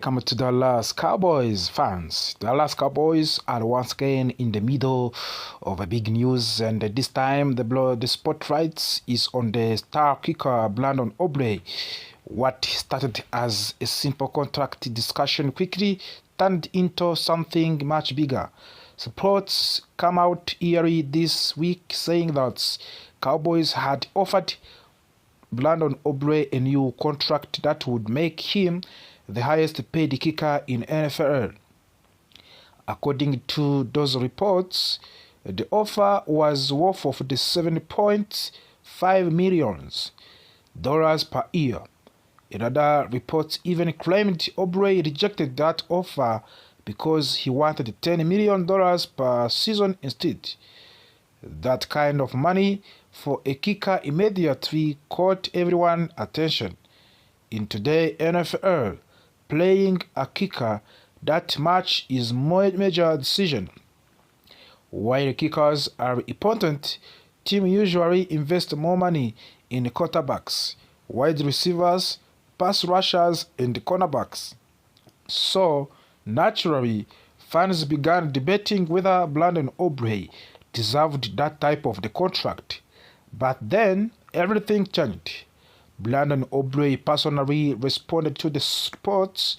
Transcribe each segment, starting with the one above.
Welcome to Dallas Cowboys fans. Dallas Cowboys are once again in the middle of a big news, and this time the spotlight is on the star kicker Brandon Aubrey. What started as a simple contract discussion quickly turned into something much bigger. Reports come out early this week saying that Cowboys had offered Brandon Aubrey a new contract that would make him the highest paid kicker in NFL. According to those reports, the offer was worth of the $7.5 million per year. Another report even claimed Aubrey rejected that offer because he wanted $10 million per season instead. That kind of money for a kicker immediately caught everyone's attention. In today's NFL, playing a kicker that much is a major decision. While kickers are important, teams usually invest more money in quarterbacks, wide receivers, pass rushers, and cornerbacks. So, naturally, fans began debating whether Brandon Aubrey deserved that type of the contract. But then, everything changed. Brandon Aubrey personally responded to the reports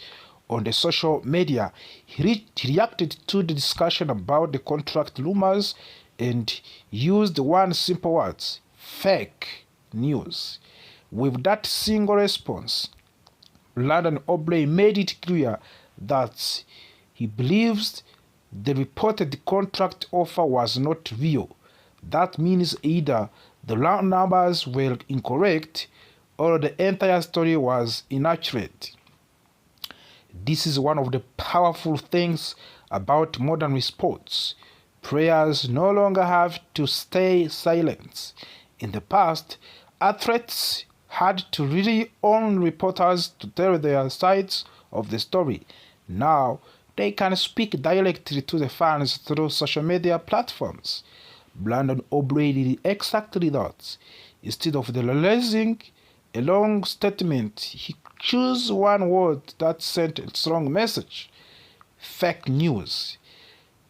on the social media. He reacted to the discussion about the contract rumors and used one simple word: fake news. With that single response, Brandon Aubrey made it clear that he believes the reported contract offer was not real. That means either the numbers were incorrect or the entire story was inaccurate. This is one of the powerful things about modern sports. Players no longer have to stay silent. In the past, athletes had to rely on reporters to tell their sides of the story. Now, they can speak directly to the fans through social media platforms. Brandon Aubrey did exactly that. Instead of releasing a long statement, he chose one word that sent a strong message: fake news.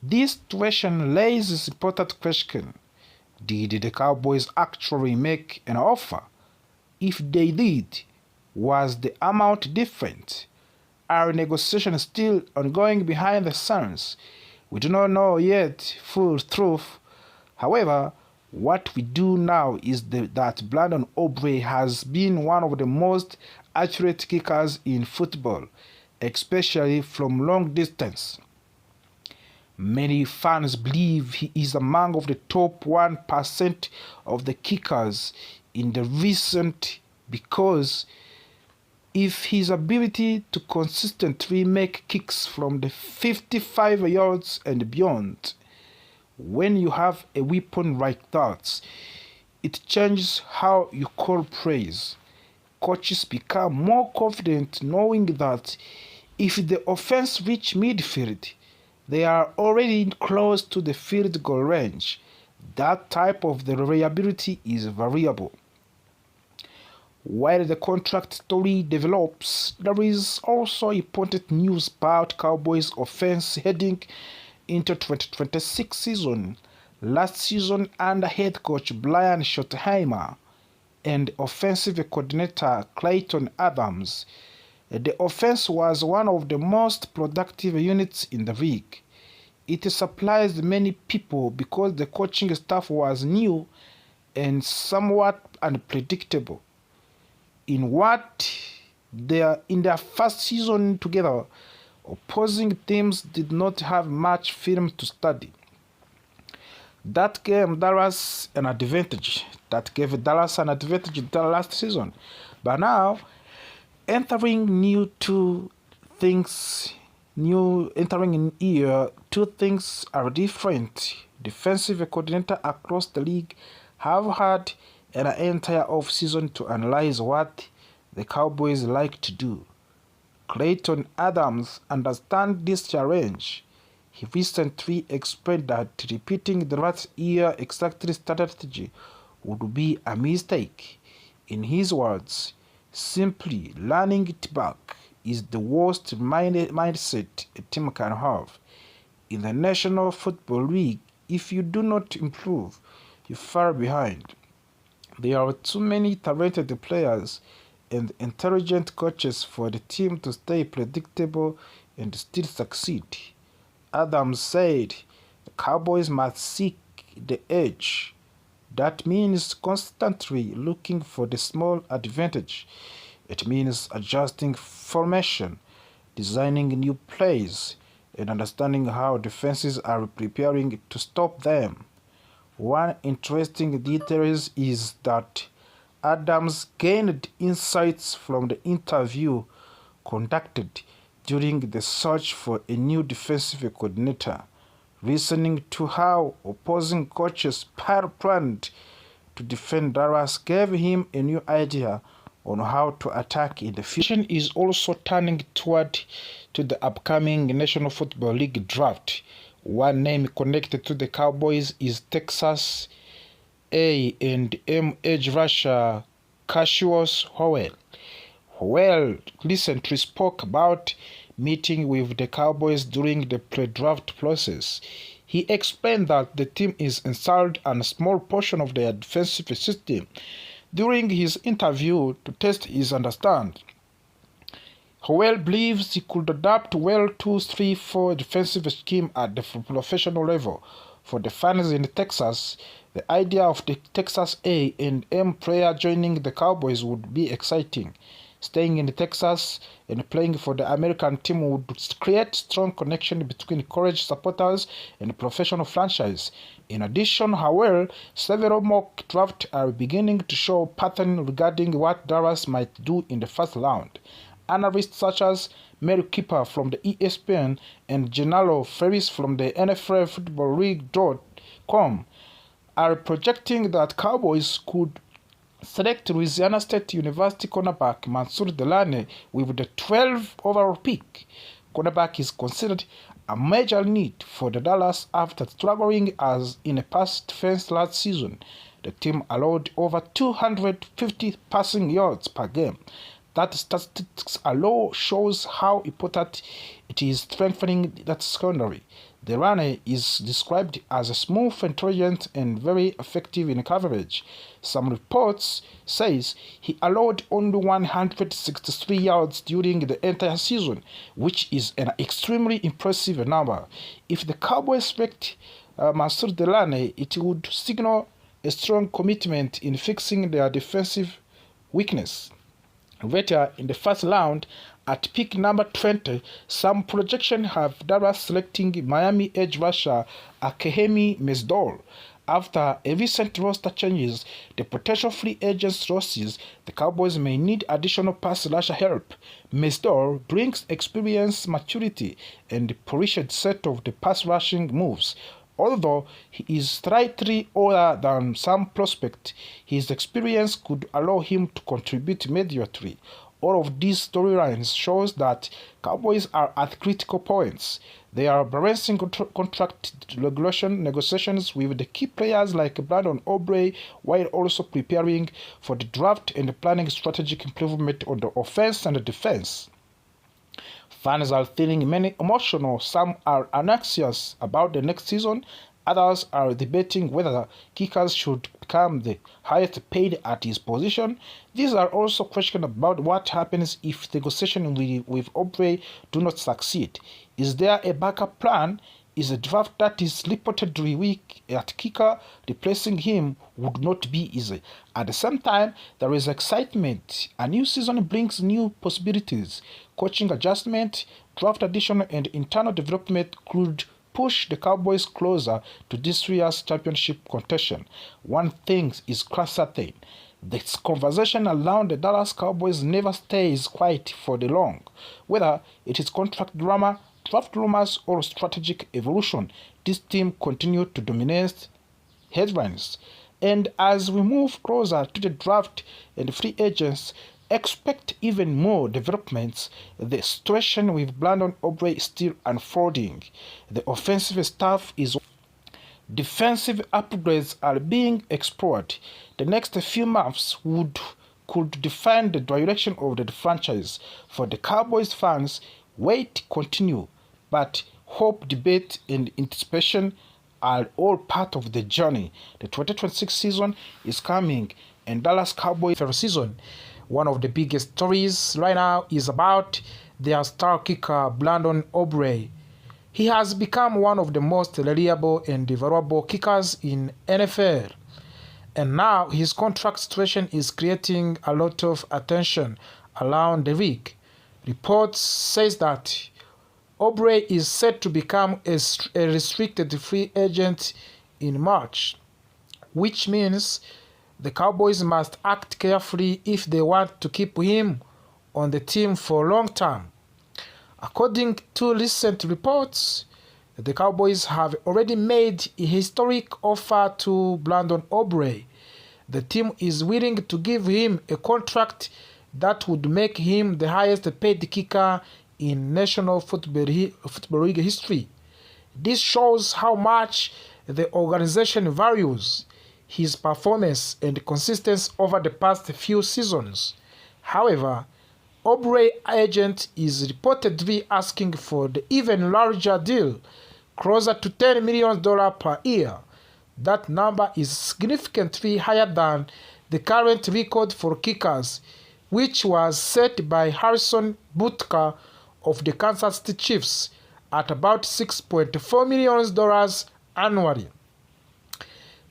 This situation raises an important question. Did the Cowboys actually make an offer? If they did, was the amount different? Are negotiations still ongoing behind the scenes? We do not know yet full truth. However, what we do now is that Brandon Aubrey has been one of the most accurate kickers in football, especially from long distance. Many fans believe he is among the top 1% of the kickers in the recent because of his ability to consistently make kicks from the 55 yards and beyond. When you have a weapon like that, it changes how you call plays. Coaches become more confident knowing that if the offense reach midfield, they are already close to the field goal range. That type of the reliability is variable. While the contract story develops, there is also important news about Cowboys offense heading into 2026 season. Last season, under head coach Brian Schottenheimer and offensive coordinator Clayton Adams, the offense was one of the most productive units in the league. It surprised many people because the coaching staff was new and somewhat unpredictable. In their first season together, opposing teams did not have much film to study. That gave Dallas an advantage. Last season. But now, entering in year, two things are different. Defensive coordinator across the league have had an entire off-season to analyze what the Cowboys like to do. Clayton Adams understands this challenge. He recently explained that repeating the last year exactly strategy would be a mistake. In his words, simply running it back is the worst mindset a team can have. In the National Football League, if you do not improve, you fall behind. There are too many talented players and intelligent coaches for the team to stay predictable and still succeed. Adams said the Cowboys must seek the edge. That means constantly looking for the small advantage. It means adjusting formation, designing new plays, and understanding how defenses are preparing to stop them. One interesting detail is that Adams gained insights from the interview conducted during the search for a new defensive coordinator, listening to how opposing coaches planned to defend Dallas gave him a new idea on how to attack in the future. Is also turning toward to the upcoming National Football League draft. One name connected to the Cowboys is Texas A&M edge rusher Cassius Howell. Howell recently spoke about meeting with the Cowboys during the pre-draft process. He explained that the team is installed on a small portion of their defensive system. During his interview to test his understanding, Howell believes he could adapt well to 3-4 defensive scheme at the professional level. For the fans in Texas, the idea of the Texas A&M player joining the Cowboys would be exciting. Staying in Texas and playing for the American team would create strong connection between college supporters and professional franchise. In addition, however, several mock drafts are beginning to show pattern regarding what Dallas might do in the first round. Analysts such as Mary Kipper from the ESPN and Gennaro Ferris from the NFL Football League.com are projecting that Cowboys could select Louisiana State University cornerback Mansour Delane with the 12th overall pick. Cornerback is considered a major need for the Dallas after struggling as in a pass defense last season. The team allowed over 250 passing yards per game. That statistics alone shows how important it is strengthening that secondary. Delane is described as smooth, intelligent, and very effective in coverage. Some reports says he allowed only 163 yards during the entire season, which is an extremely impressive number. If the Cowboys select Mansour Delane, it would signal a strong commitment in fixing their defensive weakness. Later in the first round, at pick number 20, some projections have Dallas selecting Miami edge rusher Akehemi Mesdol. After a recent roster changes, the potential free agents losses, the Cowboys may need additional pass rusher help. Mesdol brings experience, maturity, and a polished set of the pass rushing moves. Although he is slightly older than some prospects, his experience could allow him to contribute immediately. All of these storylines shows that Cowboys are at critical points. They are balancing contract regulation negotiations with the key players like Brandon Aubrey while also preparing for the draft and planning strategic improvement on the offense and the defense. Fans are feeling many emotional. Some are anxious about the next season. Others are debating whether kickers should become the highest paid at his position. These are also questions about what happens if negotiations with Aubrey do not succeed. Is there a backup plan? Is a draft that is reportedly weak at kicker replacing him would not be easy. At the same time, there is excitement. A new season brings new possibilities. Coaching adjustment, draft addition, and internal development could push the Cowboys closer to this year's championship contention. One thing is certain. This conversation around the Dallas Cowboys never stays quiet for the long. Whether it is contract drama, draft rumors, or strategic evolution, this team continues to dominate headlines. And as we move closer to the draft and free agents, expect even more developments. The situation with Brandon Aubrey is still unfolding. The offensive staff is defensive upgrades are being explored. The next few months could define the direction of the franchise. For the Cowboys fans, wait continue, but hope, debate, and anticipation are all part of the journey. The 2026 season is coming, and Dallas Cowboys season. One of the biggest stories right now is about their star kicker, Brandon Aubrey. He has become one of the most reliable and valuable kickers in NFL. And now his contract situation is creating a lot of attention around the league. Reports says that Aubrey is set to become a restricted free agent in March, which means the Cowboys must act carefully if they want to keep him on the team for a long time. According to recent reports, the Cowboys have already made a historic offer to Brandon Aubrey. The team is willing to give him a contract that would make him the highest paid kicker in National Football League history. This shows how much the organization values his performance and consistency over the past few seasons. However, Aubrey's agent is reportedly asking for the even larger deal, closer to $10 million per year. That number is significantly higher than the current record for kickers, which was set by Harrison Butker of the Kansas City Chiefs at about $6.4 million annually.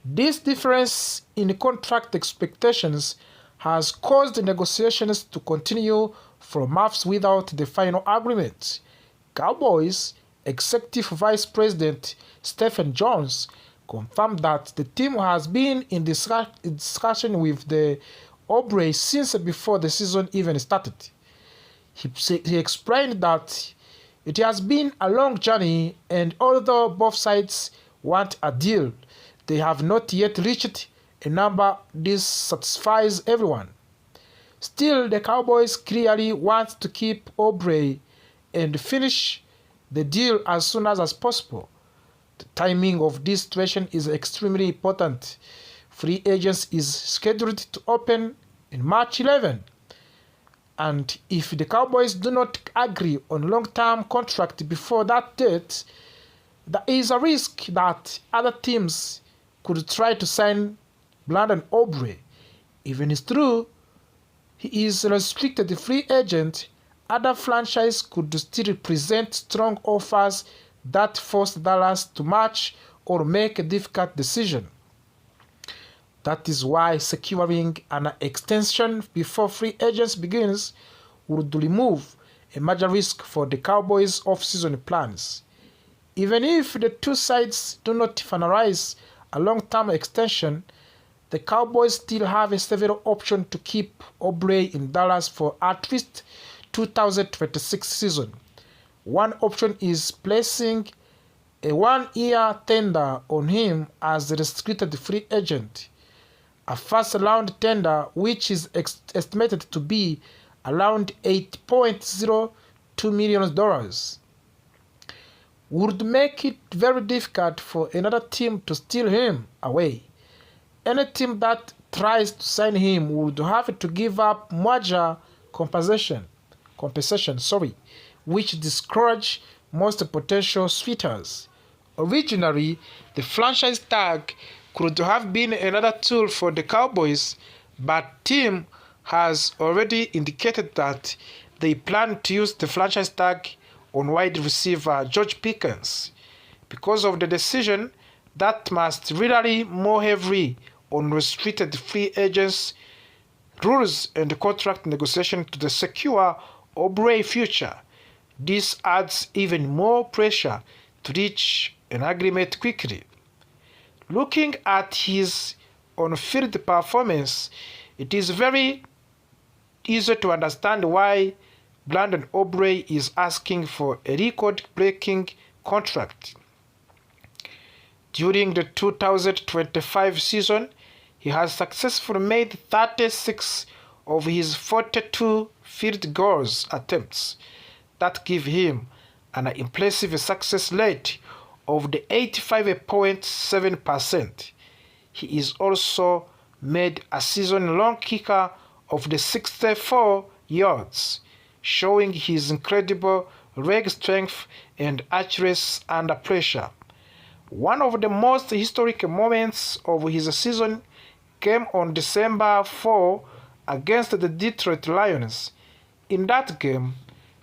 This difference in contract expectations has caused negotiations to continue for months without the final agreement. Cowboys Executive Vice President Stephen Jones confirmed that the team has been in discussion with the Aubrey since before the season even started. He explained that it has been a long journey, and although both sides want a deal, they have not yet reached a number this satisfies everyone. Still, the Cowboys clearly want to keep Aubrey and finish the deal as soon as possible. The timing of this situation is extremely important. Free agency is scheduled to open in March 11. And if the Cowboys do not agree on long-term contract before that date, there is a risk that other teams could try to sign Brandon Aubrey. Even if true, he is a restricted free agent, other franchises could still present strong offers that force Dallas to match or make a difficult decision. That is why securing an extension before free agency begins would remove a major risk for the Cowboys' off-season plans. Even if the two sides do not finalize a long-term extension, the Cowboys still have several options to keep Aubrey in Dallas for at least 2026 season. One option is placing a one-year tender on him as a restricted free agent. A first-round tender, which is estimated to be around $8.02 million, would make it very difficult for another team to steal him away. Any team that tries to sign him would have to give up major compensation, which discourage most potential suitors. Originally, the franchise tag could have been another tool for the Cowboys, but team has already indicated that they plan to use the franchise tag on wide receiver George Pickens. Because of the decision that must rely more heavily on restricted free agents rules and contract negotiation to the secure Aubrey future, this adds even more pressure to reach an agreement quickly. Looking at his on-field performance, it is very easy to understand why Brandon Aubrey is asking for a record-breaking contract. During the 2025 season, he has successfully made 36 of his 42 field goals attempts. That give him an impressive success rate of the 85.7%. He is also made a season-long kicker of the 64 yards, showing his incredible leg strength and accuracy under pressure. One of the most historic moments of his season came on December 4 against the Detroit Lions. In that game,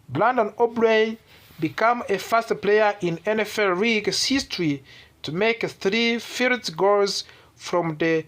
Brandon Aubrey became a first player in NFL League history to make 3 field goals from the